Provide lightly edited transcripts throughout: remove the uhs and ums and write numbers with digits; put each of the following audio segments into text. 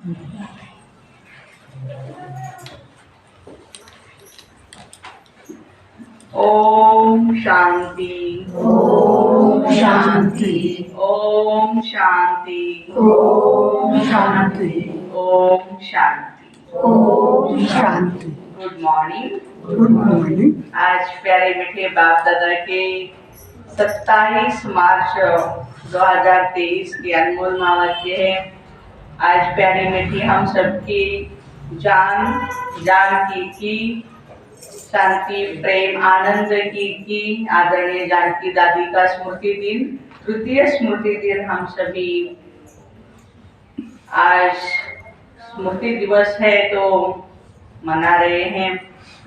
ओम शांति। ओम शांति। ओम शांति। ओम शांति। ओम शांति। ओम शांति। Good morning. Good morning. आज प्यारे मीठे बाप दादा के 27 मार्च 2023 की अनमोल महावाक्य है। आज प्यारी मीठी हम सबकी जानकी की शांति प्रेम आनंद की आदरणीय जानकी दादी का स्मृति दिन, तृतीय स्मृति दिन हम सभी आज स्मृति दिवस है तो मना रहे हैं।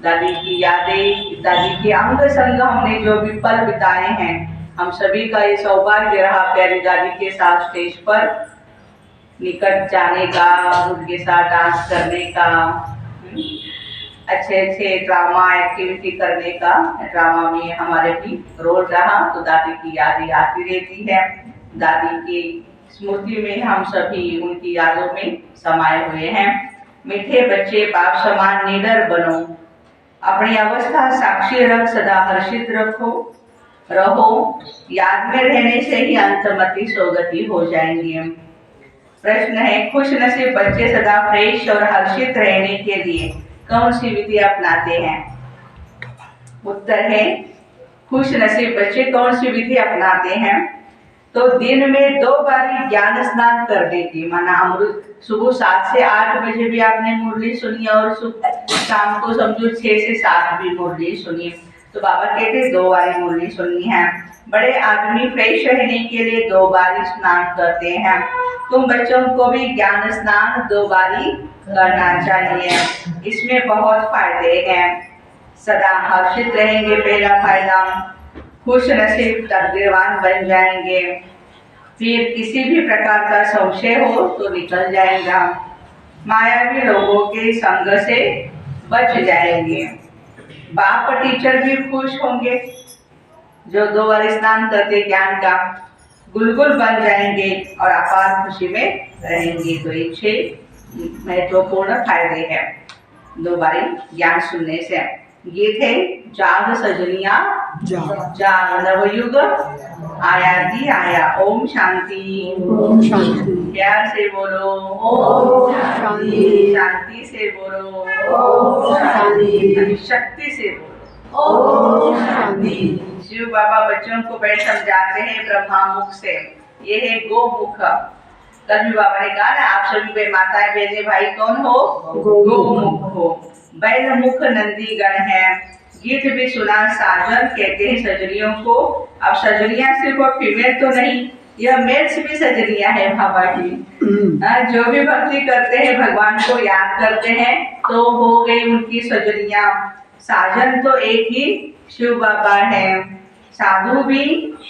दादी की यादें, दादी के अंग संग हमने जो भी पल बिताए हैं, हम सभी का ये सौभाग्य रहा प्यारी दादी के साथ स्टेज पर निकट जाने का, उनके साथ डांस करने का, अच्छे ड्रामा एक्टिविटी करने का। ड्रामा में हमारे भी रोल रहा तो दादी की यादें आती रहती है। दादी की स्मृति में हम सभी उनकी यादों में समाये हुए हैं। मीठे बच्चे बाप समान निडर बनो, अपनी अवस्था साक्षी रख, सदा हर्षित रहो। याद में रहने से ही अंतमति सोगति हो जाएंगे। प्रश्न है, खुश नसीब बच्चे सदा फ्रेश और हर्षित रहने के लिए कौन सी विधि अपनाते हैं? उत्तर है, खुश नसीब बच्चे कौन सी विधि अपनाते हैं? तो दिन में 2 बारी ज्ञान स्नान कर देती, माना अमृत। सुबह 7 से 8 बजे भी आपने मुरली सुनी और शाम को समझो 6 से 7 भी मुरली सुनी। तो बाबा कहते 2 बारी मुरली सुननी है। बड़े आदमी फ्रेश रहने के लिए 2 बारी स्नान करते हैं। तुम बच्चों को भी ज्ञान स्नान 2 बारी करना चाहिए। इसमें बहुत फायदे हैं। सदा हर्षित रहेंगे, पहला फायदा। खुश नसीब तकदीरवान बन जाएंगे। फिर किसी भी प्रकार का संशय हो तो निकल जाएगा। मायावी लोगों के संग से बच जाएंगे। बाप टीचर भी खुश होंगे। जो 2 बार स्नान करते ज्ञान का, गुलगुल बन जाएंगे और अपार खुशी में रहेंगे। तो ये 6 महत्वपूर्ण फायदे हैं 2 बारी ज्ञान सुनने से। गीत है, जाग सजनिया जाग नवयुग आया दी आया। ओम शांति। ओम शांति। प्यार से बोलो ओम शांति। शांति से बोलो ओम शांति। शक्ति से बोलो ओम शांति। शिव बाबा बच्चों को बैठ समझाते हैं ब्रह्मा मुख से। ये है गोमुख। कल भी बाबा ने कहा ना, आप सभी पे माताएं बहने भाई कौन हो? गोमुख हो। बैल मुख नंदी गण है। गीत भी सुना साजन कहते हैं सजनियों को। अब सजनिया सिर्फ फीमेल तो नहीं, यह मेल्स भी सजनिया है बाबा की। जो भी भक्ति करते हैं, भगवान को याद करते हैं, तो हो गई उनकी सजनिया। साजन तो एक ही शिव बाबा है। साधु भी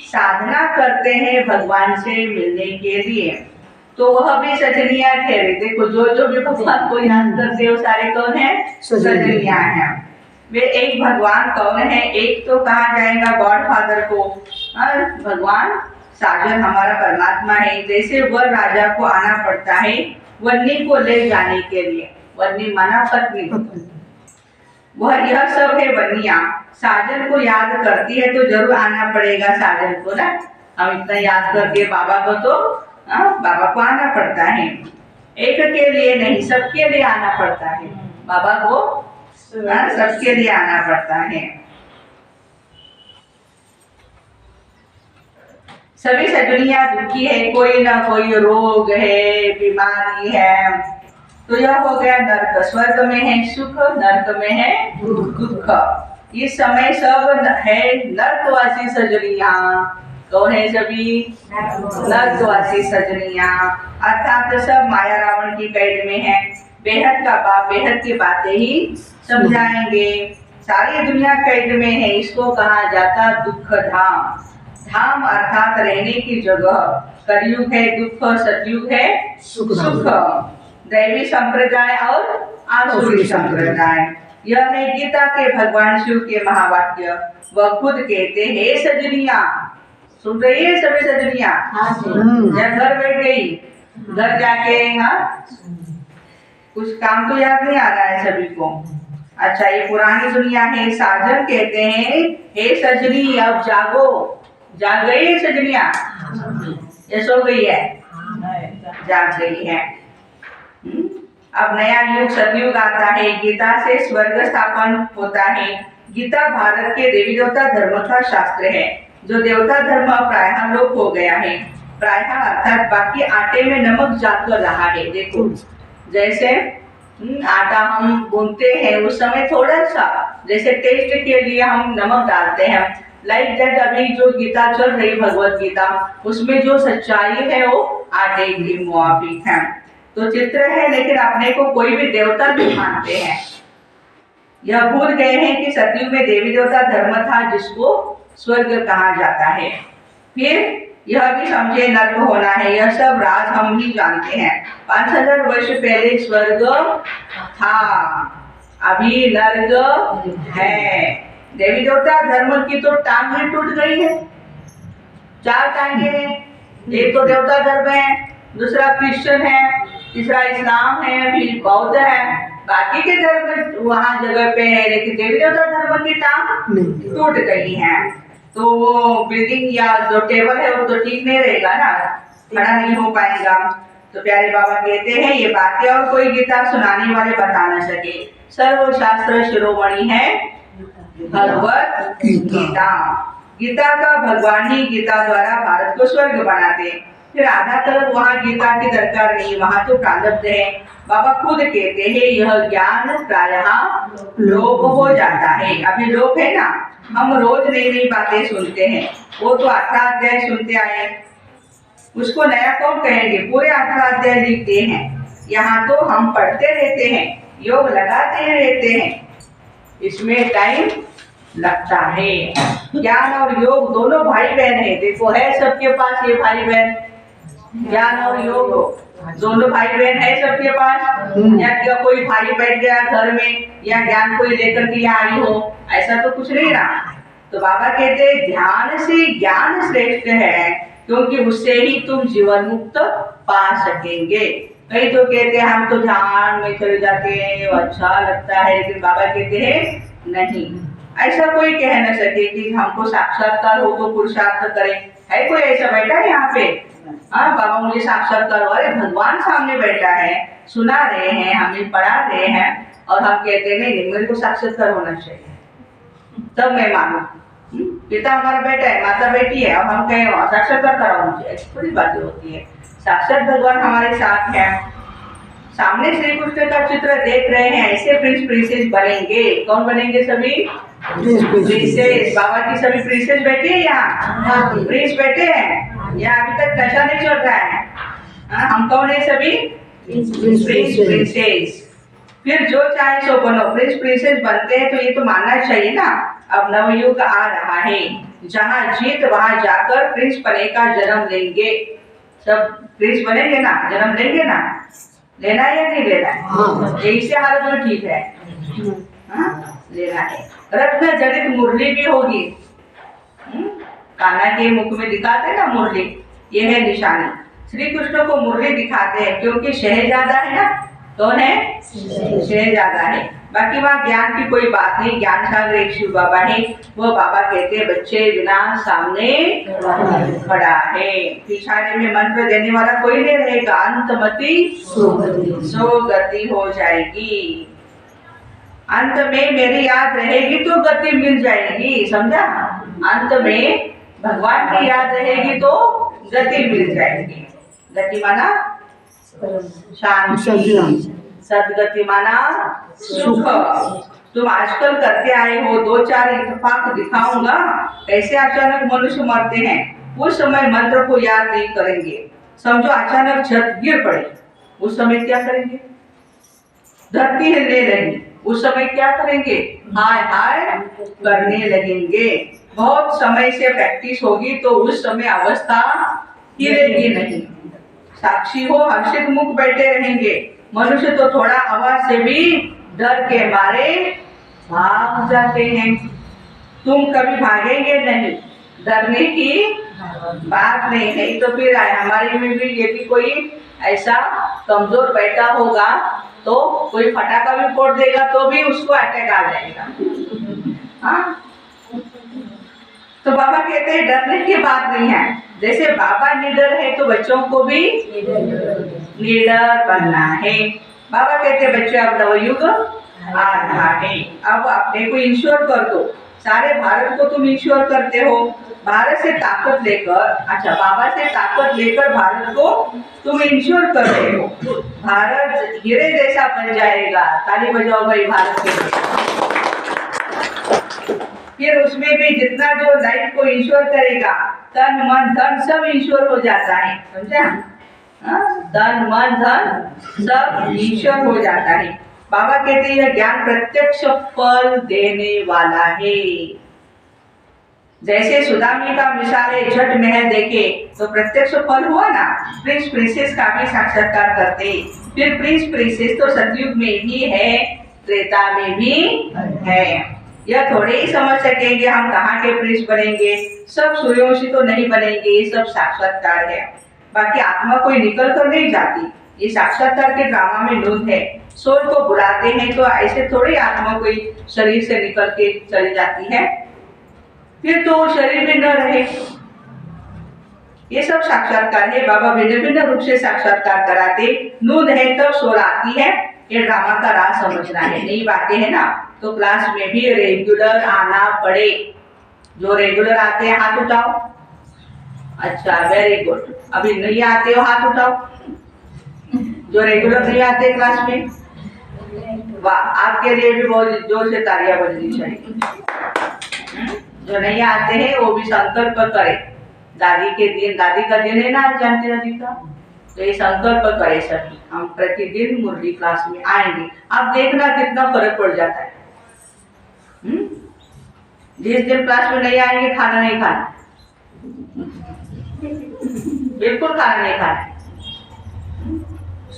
साधना करते हैं भगवान से मिलने के लिए, तो वह भी सजनिया ठहरे। देखो जो भी भगवान को याद करते हैं वो सारे कौन है? सजनिया है। वे एक भगवान कौन है? एक तो कहा जाएगा गॉड फादर को, भगवान साजन हमारा परमात्मा है। जैसे वर राजा को आना पड़ता है वन्नी को ले जाने के लिए, वन्नी माना पत्नी, वह यह सब है वन्निया। साजन को याद करती है तो जरूर आना पड़ेगा साजन को ना। हम इतना याद करते हैं बाबा को, तो बाबा को आना पड़ता है। एक के लिए नहीं, सबके लिए आना पड़ता है बाबा को, सबके लिए आना पड़ता है। सभी सजनिया दुखी है, कोई ना कोई रोग है, बीमारी है, तो यह हो गया नर्क। स्वर्ग में है सुख, नर्क में है दुख। इस समय सब है नर्कवासी सजनिया। कौन है सभी? नर्कवासी सजनिया। अर्थात सब माया रावण की कैद में है। बेहद का बाप बेहद की बातें ही समझाएंगे। सारी दुनिया कैद में है, इसको कहा जाता दुख धाम। धाम अर्थात रहने की जगह। कलयुग है दुख, सतयुग है सुख। दैवी संप्रदाय और आसुरी संप्रदाय। यह है गीता के भगवान शिव के महावाक्य। वह खुद कहते हैं सजनिया, सुन रही है सभी सजनिया? या घर बैठ गई, घर जाके कुछ काम तो याद नहीं आ रहा है सभी को। अच्छा, ये पुरानी दुनिया है। साजन कहते हैं, हे सजनी अब जागो। जाग गई है सजनिया? ये सो गई है? जाग गई है। अब नया युग सतयुग आता है। गीता से स्वर्ग स्थापन होता है। गीता भारत के देवी देवता धर्म का शास्त्र है। जो देवता धर्म प्रायः लोप हो गया है। प्रायः अर्थात बाकी आटे में नमक जाकर रहा है। देखो, जैसे आटा हम गूंथते हैं उस समय थोड़ा सा, जैसे टेस्ट के लिए हम नमक डालते हैं, लाइक दैट अभी जो गीता चल रही भगवत गीता, उसमें जो सच्चाई है वो आटे की मुआफिक है। तो चित्र है, लेकिन अपने को कोई भी देवता नहीं मानते हैं। यह भूल गए हैं कि सतयुग में देवी देवता धर्म था जिसको स्वर्ग कहा जाता है। फिर यह भी समझे नर्क होना है। यह सब राज हम ही जानते हैं। 5000 वर्ष पहले स्वर्ग था, अभी नर्क है। देवी देवता धर्म की तो टांग ही टूट गई है। 4 टांगे हैं। एक तो देवता धर्म है, दूसरा क्रिश्चियन है, तीसरा इस्लाम है, फिर बौद्ध है। बाकी के धर्म वहाँ जगह पे है, लेकिन देवी देवता धर्म की टांग टूट गई है। तो वो बिल्डिंग या जो टेबल है वो तो ठीक नहीं रहेगा ना, खड़ा नहीं हो पाएगा। तो प्यारे बाबा कहते हैं, ये बातें और कोई गीता सुनाने वाले बता न सके। सर्वशास्त्र शिरोमणि है भगवत गीता। गीता का भगवान ही गीता द्वारा भारत को स्वर्ग बनाते। फिर आधा तरफ वहाँ गीता की दरकार नहीं, वहाँ तो प्रारब्ध है। बाबा खुद कहते हैं, यह ज्ञान प्रायः लोप हो जाता है। अभी लोप है ना, हम रोज नई नई बातें सुनते हैं। वो तो 18 अध्याय सुनते आए, उसको नया कौन कहेंगे? पूरे 18 अध्याय लिखते हैं। यहाँ तो हम पढ़ते रहते हैं, योग लगाते रहते हैं, इसमें टाइम लगता है। ज्ञान और योग दोनों भाई बहन है। देखो, है सबके पास ये भाई बहन, ज्ञान और योग दोनों भाई बहन है सबके पास। या कोई भाई बैठ गया घर में, या ज्ञान कोई लेकर के यहाँ आई हो, ऐसा तो कुछ नहीं रहा। तो बाबा कहते हैं, ध्यान से ज्ञान श्रेष्ठ है, क्योंकि उससे ही तुम जीवन मुक्त पा सकेंगे। कई तो कहते हैं हम तो ध्यान में चले जाते हैं, अच्छा लगता है, लेकिन बाबा कहते हैं नहीं, ऐसा कोई कह न सके कि हमको साक्षात्कार हो तो पुरुषार्थ करें। है कोई ऐसा बैठा है यहाँ पे? हाँ, बाबा मुझे साक्षात्कार हो, अरे भगवान सामने बैठा है, सुना रहे हैं, हमें पढ़ा रहे हैं, और हम कहते हैं नहीं, मेरे को साक्षात्कार होना चाहिए तब मैं मानू। पिता हमारा बेटा है, माता बेटी है, और हम कहें साक्षात्कार कराओ मुझे, ऐसी थोड़ी बातें होती है। साक्षात भगवान हमारे साथ है। सामने श्री कृष्ण का चित्र देख रहे हैं, ऐसे प्रिंस प्रिंसेस बनेंगे। कौन बनेंगे? सभी प्रिंसेस। बाबा की सभी प्रिंसेस बैठी है यहाँ, प्रिंस बैठे हैं। यहाँ अभी तक नशा नहीं चल रहा है। हम कौन है? सभी प्रिंस प्रिंसेस। फिर जो चाहे सो बनो। प्रिंस प्रिंसेस बनते हैं तो ये तो मानना चाहिए ना। अब नवयुग आ रहा है, जहाँ जीत वहां जाकर प्रिंस बने का जन्म लेंगे। सब प्रिंस बनेंगे ना, जन्म लेंगे ना। लेना है या नहीं लेना है? हाँ। ऐसे हालत में ठीक है, हाँ? लेना है। रत्न जड़ित मुरली भी होगी। कान्हा के मुख में दिखाते ना मुरली, ये है निशानी। श्री कृष्ण को मुरली दिखाते हैं क्योंकि शहजादा है ना। कौन है? शहजादा है। बाकी वहाँ ज्ञान की कोई बात नहीं। ज्ञान सागर एक शिव बाबा है। वो बाबा कहते हैं, बच्चे बिना सामने खड़ा है। पिछाड़े में मंत्र देने वाला कोई नहीं रहेगा। अंतमति सो गति हो जाएगी। अंत में मेरी याद रहेगी तो गति मिल जाएगी, समझा? अंत में भगवान की याद रहेगी तो गति मिल जाएगी। गति माना शांति, सदगति माना सुख। तुम आजकल करते आए हो, 2-4 इत्तेफाक दिखाऊंगा कैसे अचानक मनुष्य मरते हैं। उस समय मंत्र को याद नहीं करेंगे। समझो अचानक छत गिर पड़े, उस समय क्या करेंगे? धरती हिलने लगी, उस समय क्या करेंगे? हाय हाय करने लगेंगे। बहुत समय से प्रैक्टिस होगी तो उस समय अवस्था हिलेगी नहीं। साक्षी हो, हर्षित मुख बैठे रहेंगे। मनुष्य तो थोड़ा आवाज से भी डर के मारे भाग जाते हैं। तुम कभी भागेंगे नहीं, डरने की बात नहीं है तो फिर हमारे में भी ये भी कोई ऐसा कमजोर बैठा होगा तो कोई फटाका भी फोड़ देगा तो भी उसको अटैक आ जाएगा। हाँ, तो बाबा कहते हैं डरने की बात नहीं है। जैसे बाबा निडर है तो बच्चों को भी निडर बनना है। बाबा कहते हैं बच्चों अब नवयुग आ रहा है, अब अपने को इंश्योर कर दो। सारे भारत को तुम इंश्योर करते हो, भारत से ताकत लेकर, अच्छा बाबा से ताकत लेकर भारत को तुम इंश्योर कर रहे हो। भारत हीरे जैसा बन जाएगा। ताली बजाओ भाई भारत के लिए। फिर उसमें भी जितना जो लाइफ को इंश्योर करेगा, तन मन धन सब इंश्योर हो जाता है, समझा? तन मन धन सब इंश्योर हो जाता है। बाबा कहते हैं ज्ञान प्रत्यक्ष फल देने वाला है। जैसे सुदामी का मिसाल है, झट महल देखे तो प्रत्यक्ष फल हुआ ना। प्रिंस प्रिंसेस का भी साक्षात्कार करते, फिर प्रिंस प्रिंसेस तो सतयुग में भी है, त्रेता में भी है। यह थोड़े ही समझ सकेंगे हम कहाँ के प्रिंस बनेंगे, सब सूर्यवंशी तो नहीं बनेंगे, ये सब साक्षात्कार है। बाकी आत्मा कोई निकल कर नहीं जाती, ये साक्षात्कार के ड्रामा में नूत है। सोल को बुलाते हैं तो ऐसे थोड़ी आत्मा कोई शरीर से निकल के चली जाती है, फिर तो वो शरीर में न रहे। ये सब साक्षात्कार है। बाबा भिन्न भिन्न रूप से साक्षात्कार कराते, नूद है तब सोल आती है। ये ड्रामा का राज समझना है। नई बातें है ना तो क्लास में भी रेगुलर आना पड़े। जो रेगुलर आते हैं हाथ उठाओ। अच्छा वेरी गुड। अभी नहीं आते हो हाथ उठाओ। जो रेगुलर नहीं आते क्लास में, वाह, आपके लिए भी बहुत जोर से तालियां बजनी चाहिए। जो नहीं आते हैं वो भी संकल्प करे। दादी के दिन, दादी का दिन है ना आज जानती दादी का, तो ये संकल्प करे सभी, हम प्रतिदिन मुरली क्लास में आएंगे। आप देखना कितना फर्क पड़ जाता है। जिस दिन क्लास में नहीं आएंगे खाना नहीं खाना, बिल्कुल खाना नहीं खाना,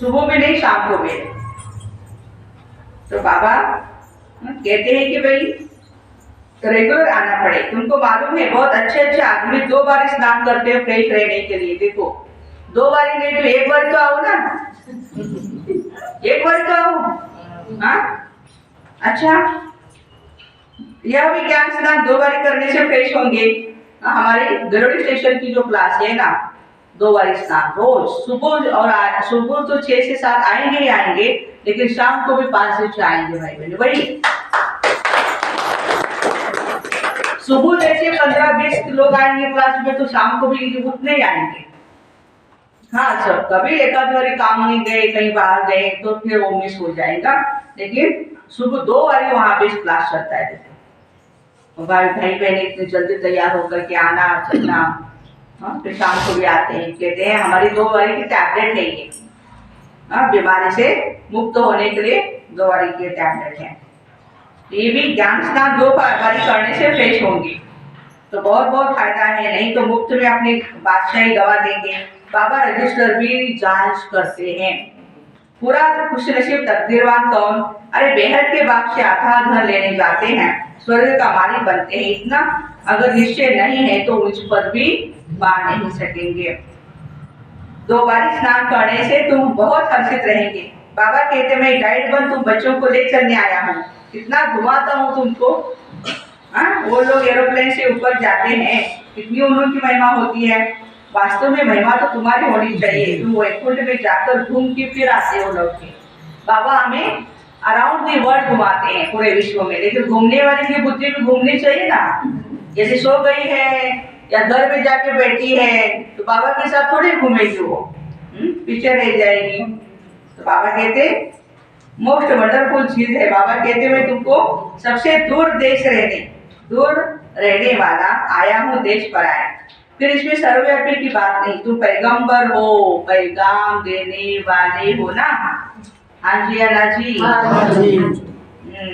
सुबह में नहीं शाम को भी। तो बाबा कहते हैं कि भाई रेगुलर आना पड़े। तुमको मालूम है बहुत अच्छे अच्छे आदमी 2 बार स्नान करते हैं फ्रेश रहने के लिए। देखो 2 बार नहीं तो 1 बार तो आओ ना, 1 बार तो आओ। हाँ अच्छा, यह भी ज्ञान स्नान 2 बार करने से फ्रेश होंगे। हमारे गरुड़ स्टेशन की जो क्लास है ना, 2 बार स्नान रोज, सुबह और सुबह तो 6 से 7 आएंगे ही आएंगे, लेकिन शाम को भी 5 से 6 आएंगे भाई बहन। वही सुबह जैसे 15-20 लोग आएंगे क्लास में, तो शाम को भी उतने ही आएंगे। हाँ सब कभी एकाध बारी काम नहीं गए, कहीं बाहर गए तो फिर वो मिस हो जाएगा, लेकिन सुबह 2 बारी वहां पे क्लास चलता है। भाई बहन इतने जल्दी तैयार होकर के आना चलना। हाँ फिर शाम को भी आते हैं, कहते हैं हमारी 2 बारी की टैबलेट है ये। हाँ बीमारी से मुक्त होने के लिए 2 बारी की टैबलेट है। ये भी ज्ञान स्नान 2 बारी करने से फ्रेश होंगे, तो बहुत बहुत फायदा है। नहीं तो मुफ्त में अपनी बादशाही गवा देंगे। बाबा रजिस्टर भी जांच करते हैं। पूरा खुशनसीब तकदीरवान कौन? अरे बेहद के बाप से अथाह धन लेने जाते हैं, स्वर्ग का मालिक बनते हैं। इतना अगर निश्चय नहीं है तो मुझ पर भी पा नहीं सकेंगे। 2 बारी स्नान करने से तुम बहुत हर्षित रहेंगे। बाबा कहते मैं गाइड बन तुम बच्चों को ले चलने आया हूँ, कितना घुमाता हूँ तुमको। वो लोग एरोप्लेन से ऊपर जाते हैं, कितनी उन्होंने महिमा होती है। वास्तव में महिमा तो तुम्हारी होनी चाहिए। तुम वैकुंठ में जाकर घूम के फिर आते हो लोग के। बाबा हमें अराउंड दी वर्ल्ड घुमाते हैं पूरे विश्व में, लेकिन घूमने वाली की बुद्धि भी घूमनी चाहिए ना। जैसे सो गई है या घर में जाके बैठी है तो बाबा के साथ थोड़ी घूमेगी वो, पीछे रह जाएगी। तो बाबा कहते मोस्ट वंडरफुल चीज है। बाबा कहते मैं तुमको सबसे दूर रहने वाला आया हूँ देश पर आया। फिर इसमें सर्वव्यापी की बात नहीं, तुम पैगंबर हो, पैगाम देने वाले हो ना। हाँ जी अन्ना जी,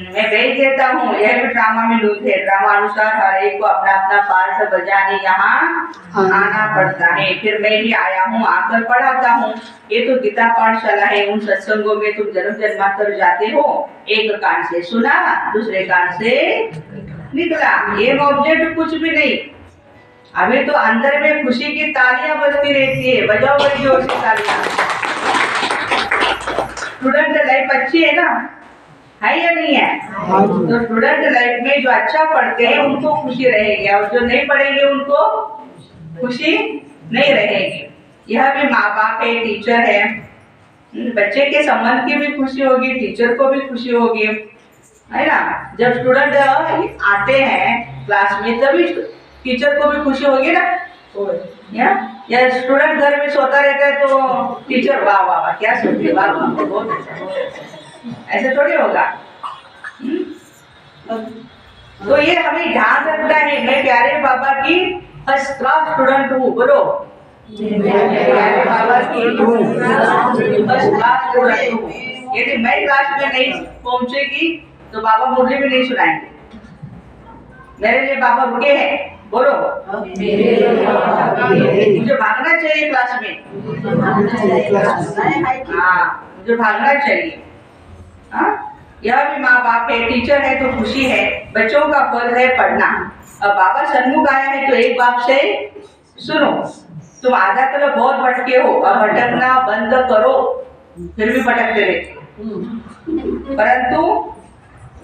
मैं भेज देता हूँ। यह भी ड्रामा में लूट है। ड्रामा अनुसार हर एक को अपना अपना पार्ट बजाने यहाँ आना पड़ता है। फिर मैं भी आया हूँ, आकर पढ़ाता हूँ। ये तो गीता पाठशाला है। उन सत्संगों में तुम जन्म जन्मांतर जाते हो, एक कान से सुना दूसरे कान से निकला। ये ऑब्जेक्ट कुछ भी नहीं। अभी तो अंदर में खुशी की तालियां बजती रहती है, बजाओ बड़ी जोर से तालियां। स्टूडेंट लाइफ अच्छी है ना, है या नहीं है? तो स्टूडेंट लाइफ में जो अच्छा पढ़ते हैं उनको खुशी रहेगी, और जो नहीं पढ़ेंगे उनको खुशी नहीं रहेगी। यह भी माँ बाप है, टीचर है, बच्चे के संबंध की भी खुशी होगी, टीचर को भी खुशी होगी, है ना। जब स्टूडेंट आते हैं क्लास में तभी टीचर को भी खुशी होगी ना। या स्टूडेंट घर में सोता रहता है तो टीचर वाह वाह वाह क्या सोती है, वाह वाह बहुत अच्छा, बहुत अच्छा, ऐसे थोड़ी होगा। तो ये हमें ध्यान रखना है। मैं प्यारे बाबा की फर्स्ट क्लास स्टूडेंट हूँ, बोलो प्यारे बाबा की फर्स्ट क्लास स्टूडेंट हूँ। यदि मैं क्लास में नहीं पहुंचेगी तो बाबा मुरली भी नहीं सुनाएंगे। मेरे लिए बाबा रुके हैं, बोलो मुझे भागना चाहिए क्लास में, हाँ मुझे भागना चाहिए। हाँ, यह भी माँ बाप है, टीचर है तो खुशी है। बच्चों का फर्ज है पढ़ना। अब बाबा सन्मुख आया है तो एक बात से सुनो, तुम आधा कल बहुत भटके हो, अब भटकना बंद करो, फिर भी भटकते रहते, परंतु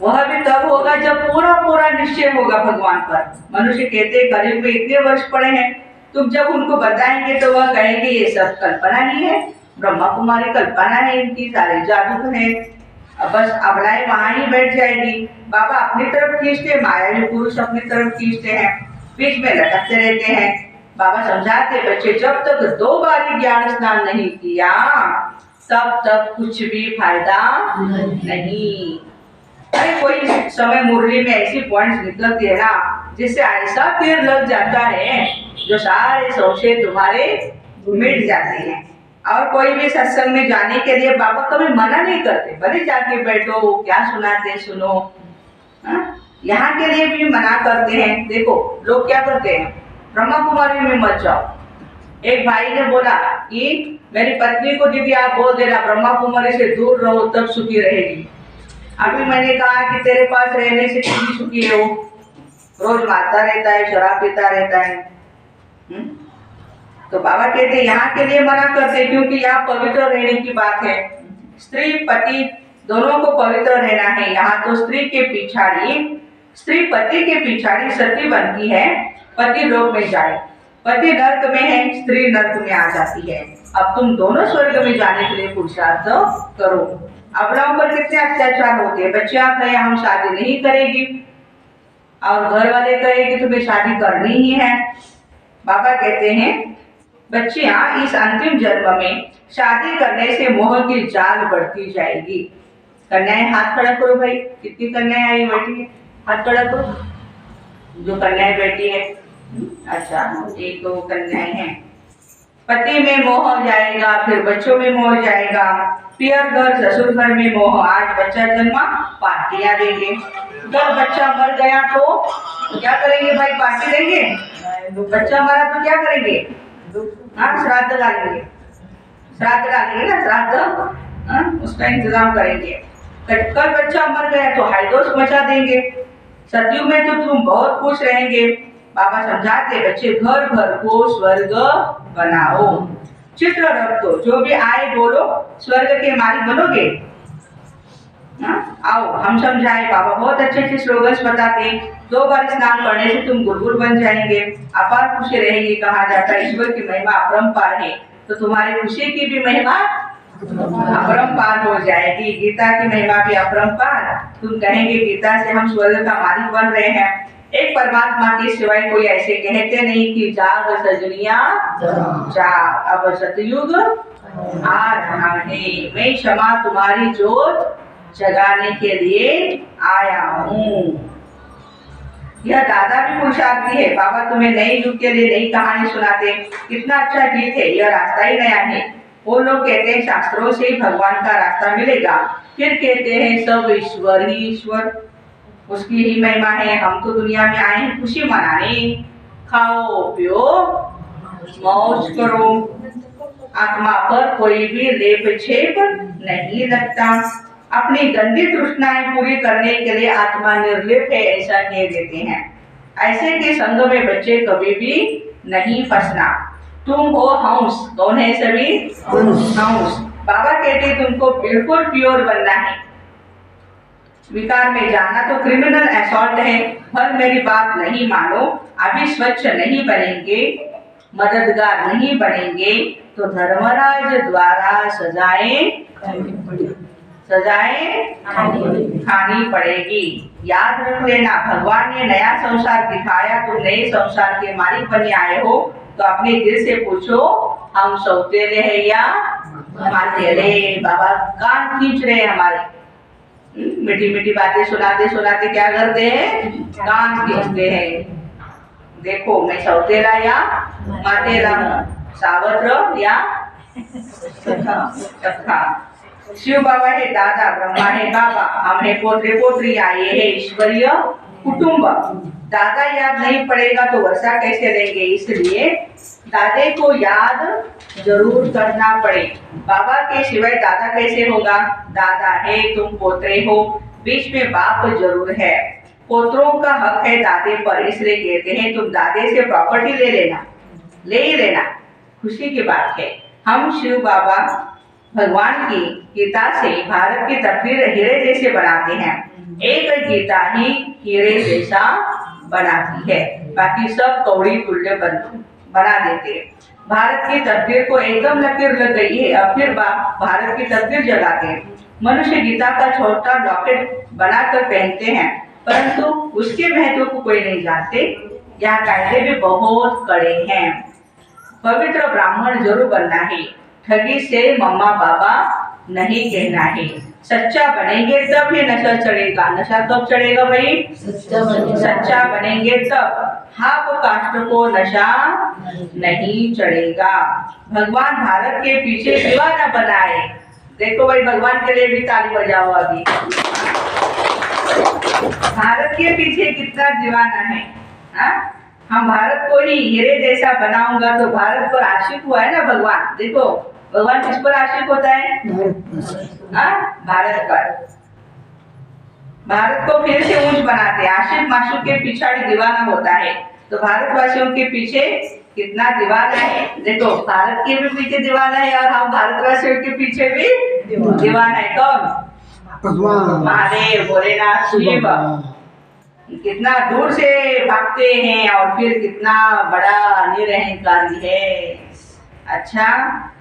वह भी तब होगा जब पूरा पूरा निश्चय होगा भगवान पर। मनुष्य कहते कलयुग में इतने वर्ष पड़े हैं, तुम जब उनको बताएंगे तो वह कहेंगे ये सब कल्पना ही है, ब्रह्मा कुमारी कल्पना है, इनकी सारे जादू है। अब बस अबलाएं वहां ही बैठ जाएगी। बाबा अपनी तरफ खींचते, मायावी पुरुष अपनी तरफ खींचते हैं, बीच में लटकते रहते हैं। बाबा समझाते बच्चे जब तक 2 बार ज्ञान स्नान नहीं किया तब तक कुछ भी फायदा नहीं। अरे कोई समय मुरली में ऐसी पॉइंट्स निकलती है ना जिससे ऐसा तीर लग जाता है जो सारे संशय तुम्हारे मिट जाते हैं। और कोई भी सत्संग में जाने के लिए बाबा कभी मना नहीं करते, भले जाके बैठो, क्या सुनाते सुनो। यहाँ के लिए भी मना करते हैं। देखो लोग क्या करते हैं, ब्रह्मा कुमारी में मत जाओ। एक भाई ने बोला कि मेरी पत्नी को दीदी आप बोल देना ब्रह्मा कुमारी से दूर रहो तब सुखी रहेगी। अभी मैंने कहा कि तेरे पास रहने से कितनी सुखी है, वो रोज मारता रहता है, शराब पीता रहता है। तो बाबा कहते यहाँ के लिए मना करते क्योंकि यहाँ पवित्र रहने की बात है। स्त्री पति दोनों को पवित्र रहना है। यहाँ तो स्त्री पति के पिछाड़ी सती बनती है, पति लोक में जाए, पति नर्क में है, स्त्री नर्क में आ जाती है। अब तुम दोनों स्वर्ग में जाने के लिए पुरुषार्थ करो। अपनों पर कितने अत्याचार होते हैं। बच्चियां कहे हम शादी नहीं करेगी और घर वाले कहे कि तुम्हें शादी करनी ही है। बाबा कहते हैं बच्चियां इस अंतिम जन्म में शादी करने से मोह की जाल बढ़ती जाएगी। कन्याएं हाथ खड़ा करो भाई, कितनी कन्याएं आई बैठी है, हाथ खड़ा करो जो कन्याएं बैठी है। अच्छा 1-2 कन्याएं हैं। पति में मोह जाएगा, फिर बच्चों में मोह जाएगा, पियर घर ससुर घर में मोह। आज बच्चा जन्मा पार्टियां देंगे, जब बच्चा मर गया तो क्या करेंगे भाई, पार्टी देंगे। बच्चा मरा तो क्या करेंगे, हाँ श्राद्ध डालेंगे, ना श्राद्ध, उसका इंतजाम करेंगे। कल बच्चा मर गया तो हाइडोस मचा देंगे। सतयुग में तो तुम बहुत खुश रहेंगे। बाबा समझाते बच्चे घर घर को स्वर्ग बनाओ, चित्र रख दो, जो भी आए बोलो स्वर्ग के मालिक बनोगे। आओ हम समझाए। बाबा बहुत अच्छे अच्छे स्लोगन्स बताते। 2 बार स्नान करने से तुम गुरगुर बन जाएंगे, अपार खुशी रहेगी। कहा जाता है ईश्वर की महिमा अपरंपार है, तो तुम्हारी खुशी की भी महिमा अपरंपार हो जाएगी। गीता की महिमा भी अपरंपार। तुम कहेंगे गीता से हम स्वर्ग का मालिक बन रहे हैं। एक परमात्मा के सिवाय कोई ऐसे कहते नहीं कि जाग सजनिया जाग, अब सतयुग आ रहा है, मैं क्षमा तुम्हारी जोत जगाने के लिए आया हूँ। यह दादा भी पुरुषार्थी है। बाबा तुम्हें नए युग के लिए नई कहानी सुनाते, कितना अच्छा गीत है, यह रास्ता ही नया है। वो लोग कहते हैं शास्त्रों से ही भगवान का रास्ता मिलेगा, फिर कहते हैं सब ईश्वर ही ईश्वर, उसकी ही महिमा है। हम तो दुनिया में आए हैं खुशी मनाने, खाओ पियो मौज करो, आत्मा पर कोई भी लेप छेप नहीं लगता। अपनी गंदी तृष्णाएं पूरी करने के लिए आत्मा निर्लिप है ऐसा कह देते हैं। ऐसे के संग में बच्चे कभी भी नहीं फंसना। तुम हो हंस, कौन है सभी? हंस। बाबा कहते तुमको बिल्कुल प्योर बनना है। विकार में जाना तो क्रिमिनल असॉल्ट है। पर मेरी बात नहीं मानो, अभी स्वच्छ नहीं बनेंगे, मददगार नहीं बनेंगे तो धर्मराज द्वारा सजाएं खानी पड़ेगी। याद रख लेना, भगवान ने नया संसार दिखाया, तुम नए संसार के मालिक बने आए हो तो अपने दिल से पूछो हम सौतेले हैं या मातेले। बाबा कान खींच रहे हैं हमारे, मीठी मीठी बातें सुनाते सुनाते क्या करते हैं? कान खींचते हैं। देखो मैं सौतेला या मातेला हूँ, सावत्र या सखा। शिव बाबा है दादा, ब्रह्मा है बाबा, हम है पोतरे पोतरियां, ये है ईश्वरीय कुटुंब। दादा याद नहीं पड़ेगा तो वर्षा कैसे लेंगे, इसलिए दादे को याद जरूर करना पड़े। बाबा के सिवाय दादा कैसे होगा? दादा है, तुम पोतरे हो, बीच में बाप जरूर है। पोतरों का हक है दादे पर, इसलिए कहते हैं तुम दादे से प्रॉपर्टी ले ही लेना। खुशी की बात है, हम शिव बाबा भगवान की गीता से भारत की तस्वीर हीरे जैसे बनाते हैं। एक गीता ही हीरे जैसा बनाती है, बाकी सब कौड़ी तुल्य बना देते हैं। भारत की तस्वीर को एकदम लकीर लग गई है, अब फिर भारत की तस्वीर जगाते हैं। मनुष्य गीता का छोटा लॉकेट बनाकर पहनते हैं, परंतु उसके महत्व को कोई नहीं जानते। यहाँ कायदे भी बहुत कड़े हैं। पवित्र ब्राह्मण जरूर बनना है, ठगी से मम्मा पापा नहीं कहना है। सच्चा बनेंगे तब ही नशा चढ़ेगा। नशा कब चढ़ेगा भाई? सच्चा बनेंगे तब। हाफ कास्ट को नशा नहीं चढ़ेगा। भगवान भारत के पीछे दीवाना बनाए। देखो भाई, भगवान के लिए भी ताली बजाओ अभी। भारत के पीछे कितना दीवाना है। हम भारत को ही हीरे जैसा बनाऊंगा तो भारत पर आशिक हुआ है ना भगवान। देखो भगवान किस पर आशिक होता है? भारत पर। भारत को फिर से ऊंच बनाते, आशिक माशूक के पीछे दीवाना होता है। तो भारतवासियों के पीछे कितना दीवाना है। देखो भारत के भी पीछे दीवाना है और हम भारतवासियों के पीछे भी दीवाना है। कौन? महादेव, भोलेनाथ, शिव। कितना दूर से भागते हैं और फिर कितना बड़ा निरहंकारी है। अच्छा,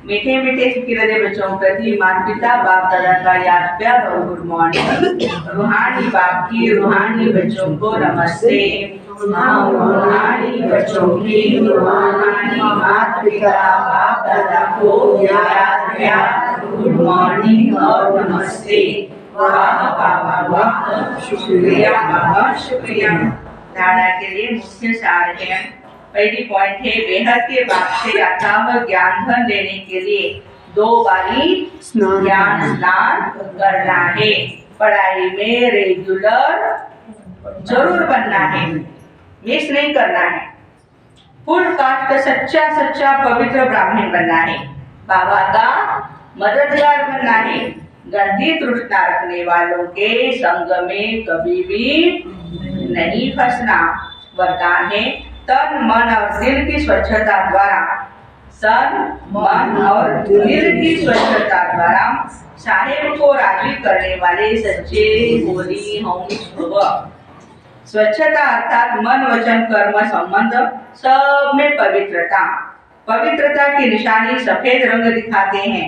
मीठे मीठे सिकिलरे बच्चों प्रति माता पिता बाप दादा का याद प्यार और गुड मॉर्निंग। रूहानी बाप की रूहानी बच्चों को नमस्ते। रूहानी बच्चों की रूहानी माता पिता बाप दादा को याद प्यार गुड मॉर्निंग और नमस्ते। वाह बाबा वाह, शुक्रिया बाबा शुक्रिया। धारणा के लिए मुख्य सार है। पहली पॉइंट है, बेहद के बाप से अथाह ज्ञान धन लेने के लिए 2 बारी ज्ञान स्नान करना है। पढ़ाई में रेगुलर जरूर बनना है, मिस नहीं करना है। फुल कास्ट सच्चा पवित्र ब्राह्मण बनना है। बाबा का मददगार बनना है। गंदी तृष्णा रखने वालों के संग में कभी भी नहीं फंसना। वरदान है, तन मन और दिल की स्वच्छता द्वारा साहेब को राजी करने वाले सच्चे होली हंस भव। स्वच्छता अर्थात मन वचन कर्म संबंध सब में पवित्रता। पवित्रता की निशानी सफेद रंग दिखाते हैं,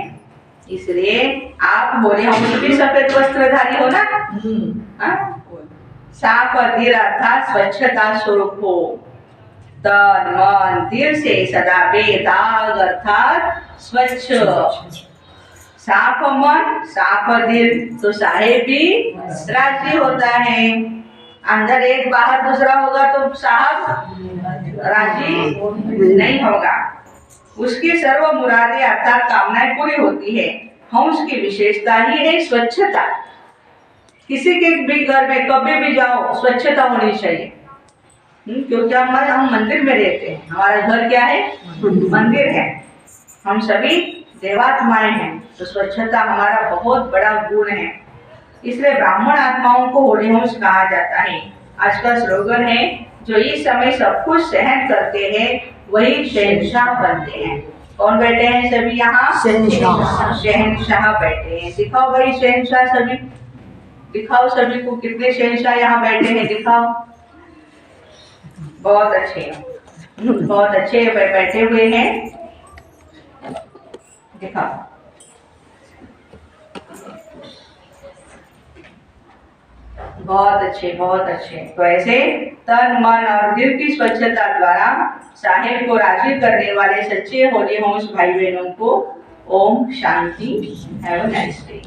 इसलिए आप होली हंस भी सफेद वस्त्रधारी हो ना। साफ दिल अर्थात स्वच्छता स्वरूप हो। तन मन दिल से सदा बेदाग अर्थात स्वच्छ। साफ मन साफ दिल तो साहेब भी राजी होता है। अंदर एक बाहर दूसरा होगा तो साहब राजी नहीं होगा। उसकी सर्व मुरादें अर्थात कामनाएं पूरी होती है। हंस की विशेषता ही है स्वच्छता। किसी के भी घर में कभी भी जाओ स्वच्छता होनी चाहिए, क्योंकि हम मंदिर में रहते हैं। हमारा घर क्या है? मंदिर है। हम सभी देवात्माएं हैं, तो स्वच्छता हमारा बहुत बड़ा गुण है। इसलिए ब्राह्मण आत्माओं को होली हंस कहा जाता है। आज का स्लोगन है, जो इस समय सब कुछ सहन करते हैं वही शहंशाह बनते हैं। कौन बैठे हैं सभी यहाँ? शहंशाह। शहंशाह बैठे हैं। दिखाओ भाई शहंशाह सभी, दिखाओ सभी को कितने शहंशाह यहाँ बैठे हैं, दिखाओ। बहुत अच्छे, बहुत अच्छे बैठे हुए हैं, दिखाओ। बहुत अच्छे, बहुत अच्छे। तो ऐसे तन मन और दिल की स्वच्छता द्वारा साहेब को राजी करने वाले सच्चे होली होम्स भाई बहनों को ओम शांति। Have a nice day.